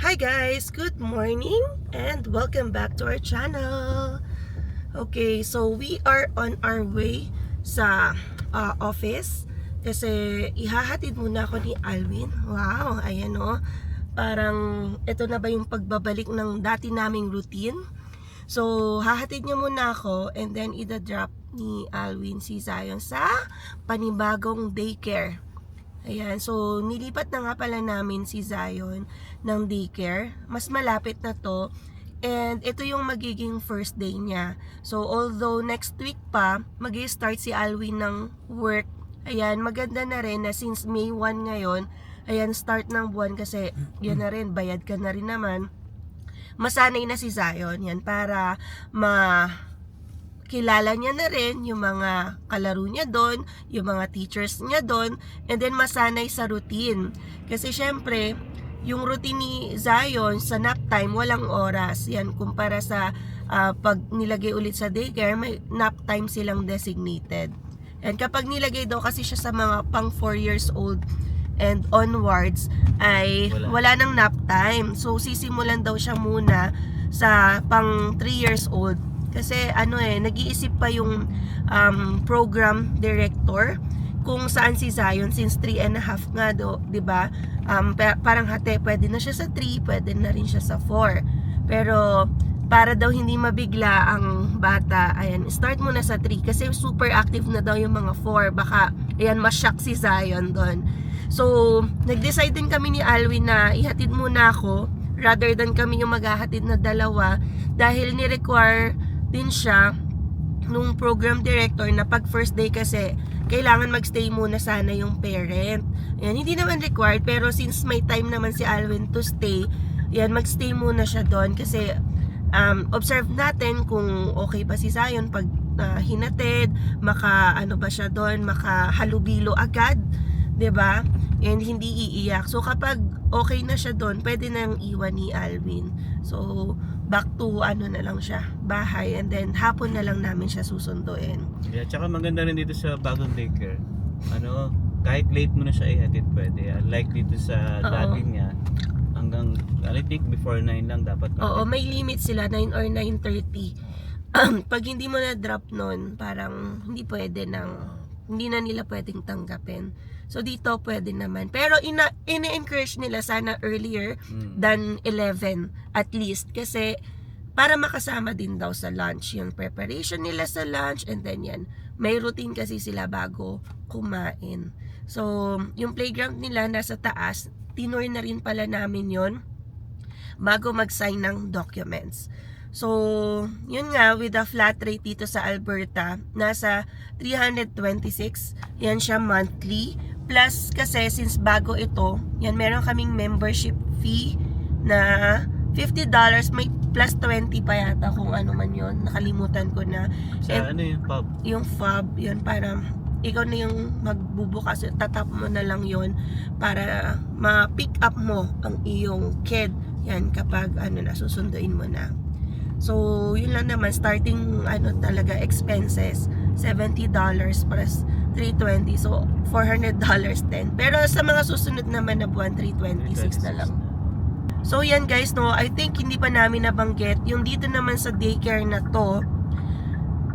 Hi guys! Good morning and welcome back to our channel. Okay, so we are on our way sa office kasi ihahatid muna ako ni Alvin. Wow, ayan o. Parang ito na ba yung pagbabalik ng dati naming routine? So, hahatid niya muna ako and then ida-drop ni Alvin si Zion sa panibagong daycare. Ayan, so nilipat na nga pala namin si Zion ng daycare. Mas malapit na to. And ito yung magiging first day niya. So although next week pa, mag-i-start si Alwin ng work. Ayan, maganda na rin na since May 1 ngayon, ayan, start ng buwan kasi yan na rin, bayad ka na rin naman. Masanay na si Zion, yan, para kilala niya na rin yung mga kalaro niya doon, yung mga teachers niya doon, and then masanay sa routine. Kasi syempre, yung routine ni Zion sa nap time, walang oras. Yan, kumpara sa pag nilagay ulit sa daycare, may nap time silang designated. And kapag nilagay daw kasi siya sa mga pang 4 years old and onwards, ay wala nang nap time. So, sisimulan daw siya muna sa pang 3 years old. Kasi nag-iisip pa yung program director kung saan si Zion since 3 and a half nga do, 'di ba? Parang pwede na siya sa 3, pwede na rin siya sa 4. Pero para daw hindi mabigla ang bata, ayan, start muna sa 3 kasi super active na daw yung mga 4. Baka ayan, ma-shock si Zion doon. So, nag-decide din kami ni Alwin na ihatid muna ako rather than kami yung maghahatid na dalawa dahil ni-require din siya nung program director na pag first day kasi kailangan magstay muna sana yung parent. Ayan, hindi naman required pero since may time naman si Alwin to stay, yan, magstay muna siya doon kasi observe natin kung okay pa si Zion pag hinatid, ba siya doon, makahalubilo agad, 'di ba? And hindi iiyak. So kapag okay na siya doon, pwede nang iwan ni Alvin. So back to na lang siya, bahay, and then hapon na lang namin siya susunduin. Yeah, tsaka maganda rin dito sa bagong daycare. Kahit late mo na siya ihatid pwede. Like dito sa dati niya, hanggang I think before 9 lang dapat. Oo, may limit sila, 9 or 9:30. Pag hindi mo na drop noon, parang hindi na nila pwedeng tanggapin. So dito pwede naman. Pero ina-encourage nila sana earlier than 11 at least kasi para makasama din daw sa lunch, yung preparation nila sa lunch, and then yan, may routine kasi sila bago kumain. So yung playground nila nasa taas, tinur na rin pala namin yon bago mag-sign ng documents. So, yun nga, with a flat rate dito sa Alberta, nasa 326, yan siya monthly. Plus, kasi since bago ito, yan, meron kaming membership fee na $50, may plus 20 pa yata kung ano man yun. Nakalimutan ko na. Sa yung pub? Yung fob, yun, para ikaw na yung magbubukas, tatap mo na lang yun para ma-pick up mo ang iyong kid. Yan, kapag susunduin mo na. So, yun lang naman, starting talaga expenses, $70 plus 320, so $400 din. Pero sa mga susunod naman na buwan, 326 na lang. So, yan guys, I think hindi pa namin nabanggit, yung dito naman sa daycare na to,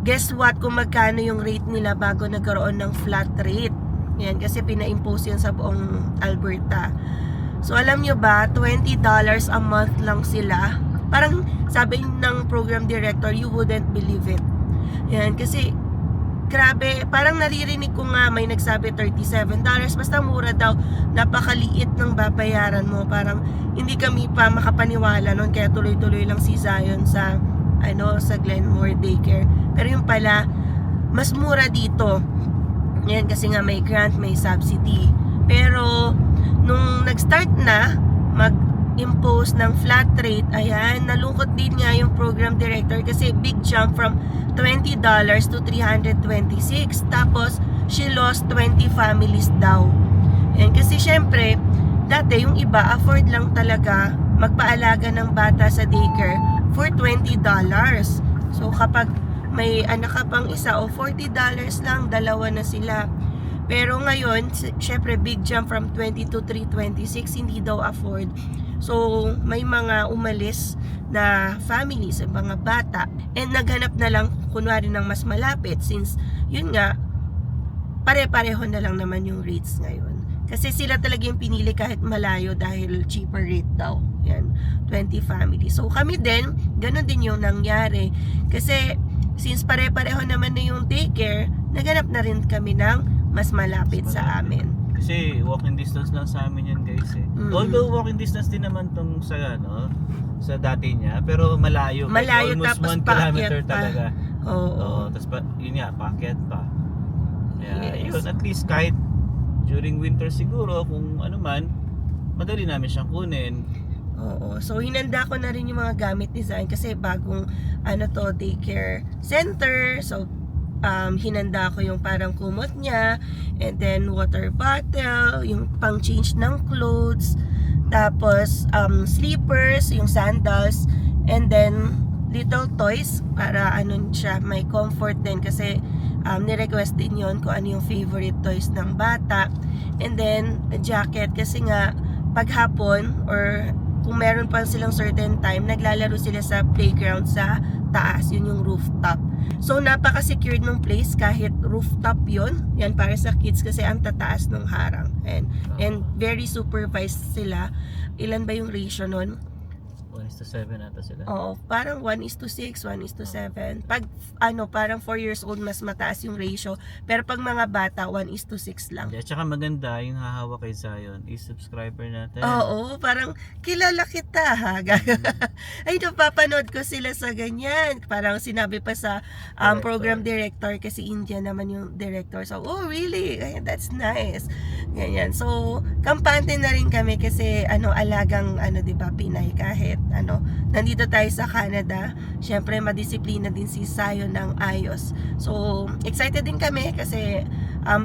guess what, kung magkano yung rate nila bago nagkaroon ng flat rate. Yan, kasi pina-impose yun sa buong Alberta. So, alam nyo ba, $20 a month lang sila. Parang sabi ng program director, you wouldn't believe it. Yan, kasi grabe, parang naririnig ko nga may nagsabi $37, basta mura daw, napakaliit ng babayaran mo. Parang hindi kami pa makapaniwala noon, kaya tuloy-tuloy lang si Zion sa sa Glenmore Daycare. Pero yung pala, mas mura dito. Yan, kasi nga may grant, may subsidy. Pero nung nag-start na impose ng flat rate, ayan, nalungkot din nga yung program director kasi big jump from $20 to 326. Tapos, she lost 20 families daw. Ayan, kasi syempre, dati yung iba, afford lang talaga magpaalaga ng bata sa daycare for $20. So, kapag may anak ka pang isa o $40 lang, dalawa na sila. Pero ngayon, syempre big jump from 20 to 326, hindi daw afford. So, may mga umalis na families, mga bata, and naghanap na lang kunwari ng mas malapit since, yun nga, pare-pareho na lang naman yung rates ngayon. Kasi sila talaga yung pinili kahit malayo dahil cheaper rate daw. Yan, 20 family. So kami din, ganun din yung nangyari. Kasi since pare-pareho naman na yung daycare, naganap na rin kami ng mas malapit sa amin. Kasi walking distance lang sa amin yan guys eh. Although walking distance din naman tong sa sa dati niya, pero malayo. Malayo almost tapos 1 kilometer paakyat pa. talaga. Oo. Tapos yun nga, paakyat pa. Kaya Yes. yun, at least kahit during winter siguro, kung ano man, madali namin siyang kunin. Oo. So, hinanda ko na rin yung mga gamit design kasi bagong daycare center. So, hinanda ko yung parang kumot niya, and then water bottle, yung pang change ng clothes, tapos slippers, yung sandals, and then little toys para siya, may comfort din kasi ni-request din yon kung ano yung favorite toys ng bata, and then a jacket kasi nga paghapon or kung meron pa silang certain time, naglalaro sila sa playground sa taas, yun yung rooftop. So napaka-secured ng place kahit rooftop yun. Yan para sa kids kasi ang tataas ng harang. And very supervised sila. Ilan ba yung ratio nun? 1:7 ata sila. Oo, parang 1:6, 1:7. Pag parang 4 years old mas mataas yung ratio. Pero pag mga bata, 1:6 lang. At saka maganda yung hahawa kay Zion is subscriber natin. Oo, parang kilala kita ha. Ay, napapanood ko sila sa ganyan. Parang sinabi pa sa Director. program director kasi Indian naman yung director. So, oh really? Ay, that's nice. Ganyan. So, kampante na rin kami kasi alagang 'di ba, Pinay kahit nandito tayo sa Canada. Syempre madisiplina din si Zion ng ayos. So, excited din kami kasi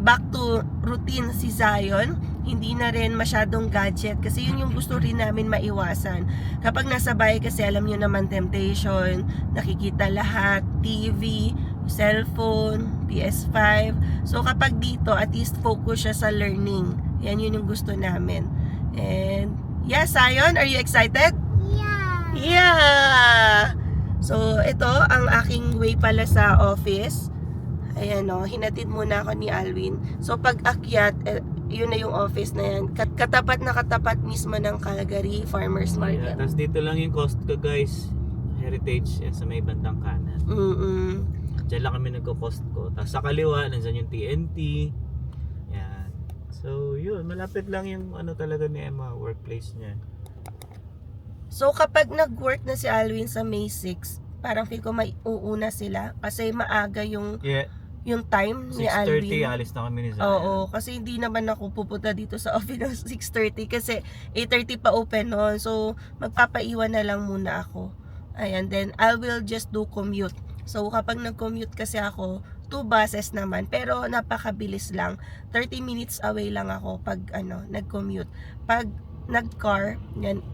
back to routine si Zion. Hindi na rin masyadong gadget kasi yun yung gusto rin namin maiwasan. Kapag nasa bahay kasi alam nyo naman temptation, nakikita lahat, TV, cellphone, PS5. So kapag dito, at least focus siya sa learning. Yan yun yung gusto namin. And yeah, Zion, are you excited? Yeah! So ito ang aking way pala sa office. Ayan hinatid muna ako ni Alwin. So pag akyat, yun na yung office na yan. Katapat na katapat mismo ng Calgary Farmers Market. Tapos dito lang yung Costco guys. Heritage sa may bandang kanan. Diyan lang kami nagko-Costco. Tapos sa kaliwa, nandyan yung TNT. Yan. So yun, malapit lang yung talaga ni Emma, workplace niya. So kapag nag-work na si Alwin sa May 6, parang feel ko may uuna sila kasi maaga yung time ni 6:30 Alvin. alis na kami ni Zion. Oo, kasi hindi naman ako pupunta dito sa office ng 6:30 kasi 8:30 pa open noon. So magpapaiwan na lang muna ako. Ayan, then I will just do commute. So kapag nag-commute kasi ako, 2 buses naman, pero napakabilis lang. 30 minutes away lang ako pag nag-commute. Pag nag-car, yan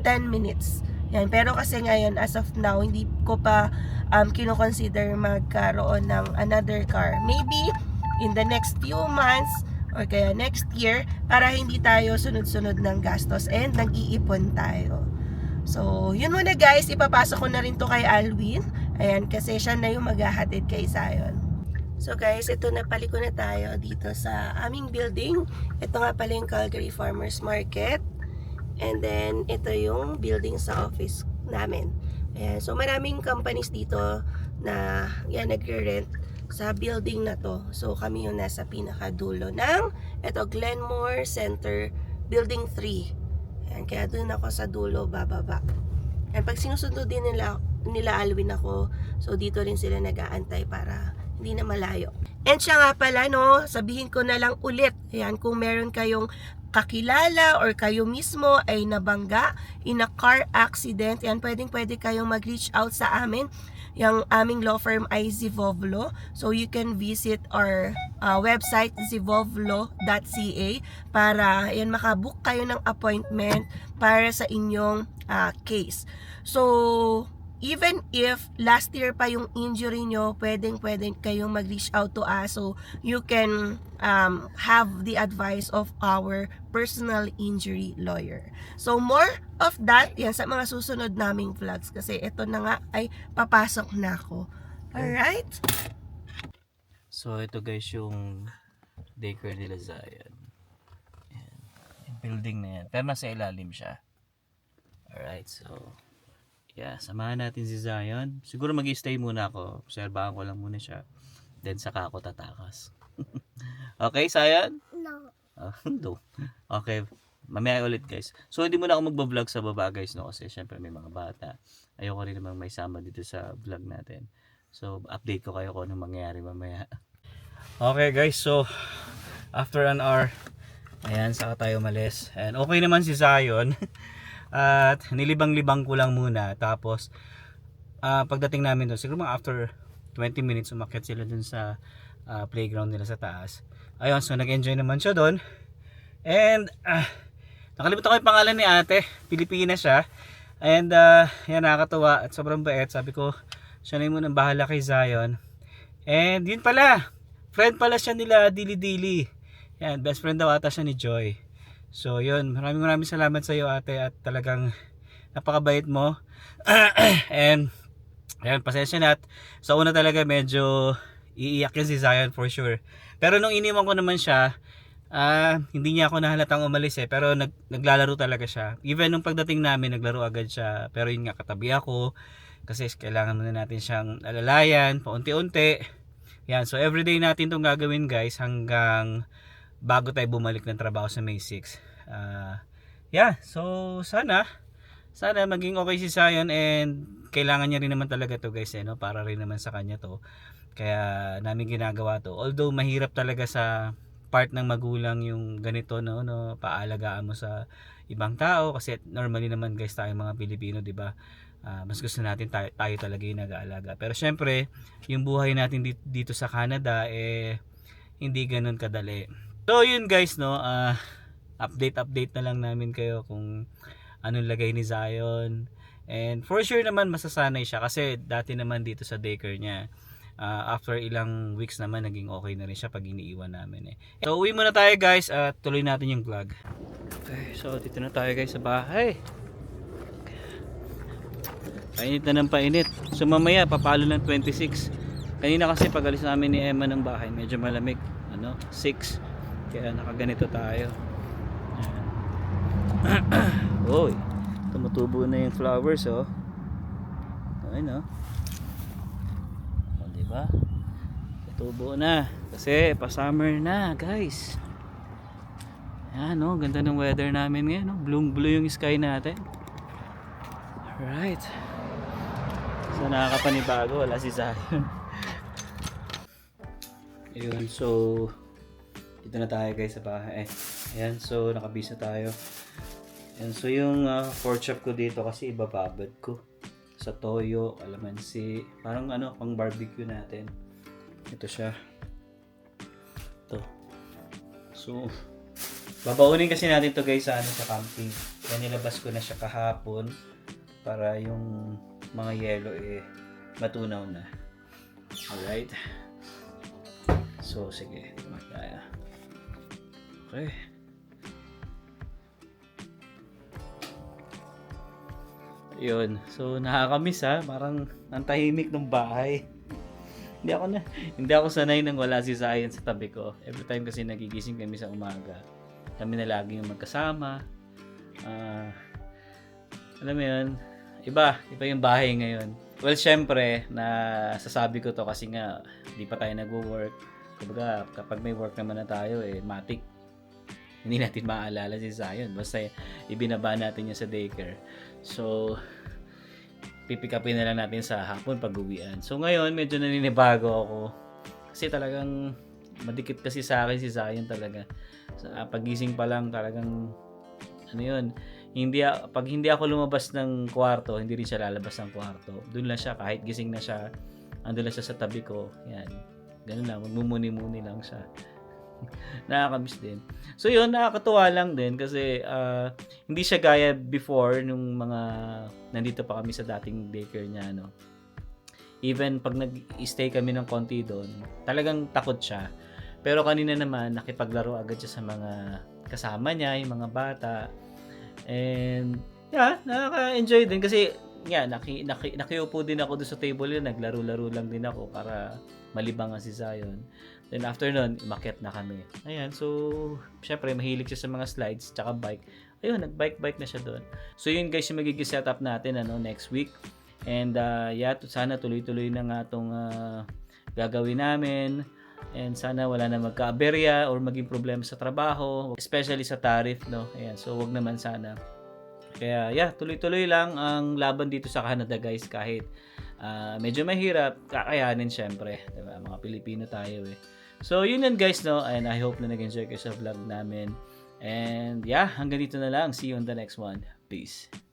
10 minutes. Yan, pero kasi ngayon as of now hindi ko pa kino-consider magkaroon ng another car. Maybe in the next few months or kaya next year para hindi tayo sunod-sunod ng gastos and nag-iipon tayo. So, yun muna guys, ipapasok ko na rin to kay Alwin. Ayan, kasi siya na yung maghahatid kay Zion. So guys, ito na paliko na tayo dito sa aming building. Ito nga pala yung Calgary Farmers Market. And then, ito yung building sa office namin. Ayan. So, maraming companies dito na nagre-rent sa building na to. So, kami yung nasa pinakadulo ng ito, Glenmore Center Building 3. Ayan. Kaya doon ako sa dulo, bababa. And pag sinusundo din nila Alwin ako, so dito rin sila nag-aantay para hindi na malayo. And siya nga pala, sabihin ko na lang ulit. Ayan, kung meron kayong kakilala or kayo mismo ay nabangga in a car accident, yan, pwede kayong mag-reach out sa amin. Yung aming law firm ay Zivovlo. So you can visit our website zivovlo.ca para makabook kayo ng appointment para sa inyong case. So even if last year pa yung injury nyo, pwedeng kayong mag-reach out to us so you can have the advice of our personal injury lawyer. So more of that yan sa mga susunod naming vlogs kasi ito na nga ay papasok na ako. Alright? So ito guys yung daycare nila Zion. Ayan. Yung building na yan. Pero nasa ilalim siya. Alright, so yeah, samahan natin si Zion. Siguro mag-stay muna ako. Obserbahan ko lang muna siya. Then saka ako tatakas. Okay, Zion? No. No. Okay, mamaya ulit guys. So hindi muna ako magbablog sa baba guys, no? Kasi syempre may mga bata. Ayoko rin namang may sama dito sa vlog natin. So update ko kayo kung anong mangyayari mamaya. Okay guys, so after an hour, ayan, saka tayo umalis. And okay naman si Zion. At nilibang-libang ko lang muna. Tapos pagdating namin doon, siguro mga after 20 minutes umakyat sila dun sa playground nila sa taas. Ayun, so nag-enjoy naman siya doon. And nakalimutan ko yung pangalan ni ate. Pilipina siya. And yan, nakakatuwa at sobrang bait. Sabi ko, siya na yung munang bahala kay Zion. And yun pala, friend pala siya nila Dili. Yan, best friend daw ata siya ni Joy. So yun, maraming salamat sa iyo ate at talagang napakabait mo. And ayan, pasensya na at sa una talaga medyo iiyak yun si Zion for sure. Pero nung iniwan ko naman siya, hindi niya ako nahalatang umalis pero naglalaro talaga siya. Even nung pagdating namin, naglaro agad siya. Pero yun nga, katabi ako kasi kailangan muna natin siyang alalayan paunti-unti. Yan, so everyday natin itong gagawin guys hanggang bago tayo bumalik ng trabaho sa May 6. Yeah, so sana maging okay si Zion and kailangan niya rin naman talaga to guys no? Para rin naman sa kanya to. Kaya namin ginagawa to. Although mahirap talaga sa part ng magulang yung ganito no, paalagaan mo sa ibang tao kasi normally naman guys tayo mga Pilipino, 'di ba? Mas gusto natin tayo talaga yung nag-aalaga. Pero syempre, yung buhay natin dito sa Canada hindi ganoon kadali. So yun guys no, update na lang namin kayo kung anong lagay ni Zion. And for sure naman masasanay siya kasi dati naman dito sa daycare niya. After ilang weeks naman naging okay na rin siya pag iniiwan namin So uwi muna tayo guys at tuloy natin yung vlog. Okay, so dito na tayo guys sa bahay. Painit na ng painit. So mamaya papalo ng 26. Kanina kasi pag alis namin ni Emma ng bahay medyo malamig, 6. Kaya nakaganito tayo. Oy, tumutubo na yung flowers ayun diba? Tutubo na kasi pa summer na guys. Ayan ganda ng weather namin ngayon blue yung sky natin. Alright, so nakakapanibago, wala si Zion. Ayun, so dito na tayo guys sa bahay. Ayan, so nakabisa tayo. Ayan, so yung pork chop ko dito kasi ibababad ko sa toyo, kalamansi, parang pang barbecue natin. Ito siya. Ito. So babaunin kasi natin to guys sa camping. Yan, nilabas ko na siya kahapon para yung mga yelo matunaw na. Alright. So sige, tayo. Okay. Yun. So nakakamiss parang ang tahimik ng bahay. Hindi ako sanay nang wala si Zion sa tabi ko. Every time kasi nagigising kami sa umaga, kami na lagi yung magkasama. Alam mo yun, iba yung bahay ngayon. Well, syempre, sasabi ko to kasi nga di pa tayo nagwo-work. Kumbaga, kapag may work naman na tayo, matik. Hindi natin maaalala si Zion. Basta ibinaba natin niya sa daycare. So, pipick upin na lang natin sa hapon pag-uwian. So, ngayon, medyo naninibago ako. Kasi talagang madikit kasi sa akin si Zion talaga. Pagising pa lang talagang, pag hindi ako lumabas ng kwarto, hindi rin siya lalabas ng kwarto. Doon lang siya, kahit gising na siya, andun lang siya sa tabi ko. Yan. Ganun lang, magmumuni-muni lang siya. Nakakamiss din. So yun, nakakatuwa lang din kasi hindi siya gaya before nung mga nandito pa kami sa dating daycare niya, no. Even pag nag-stay kami ng konti doon, talagang takot siya. Pero kanina naman, nakipaglaro agad siya sa mga kasama niya, yung mga bata. And yeah, nakaka-enjoy din kasi nakiupo din ako doon sa table yun, naglaro-laro lang din ako para malibangan si Zion. Then after nun, umakyat na kami. Ayan, so syempre mahilig siya sa mga slides tsaka bike. Ayun, nag-bike na siya doon. So yun guys, yung magiging setup natin next week. And yeah, sana tuloy-tuloy na nga itong gagawin namin. And sana wala na magka-aberya or maging problema sa trabaho, especially sa tariff, no? Ayan, so wag naman sana. Kaya yeah, tuloy-tuloy lang ang laban dito sa Canada guys, kahit medyo mahirap, kakayanin syempre, diba? Mga Pilipino tayo eh. So yun yan guys, no? And I hope na nag-enjoy kayo sa vlog namin. And yeah, hanggang dito na lang. See you on the next one. Peace.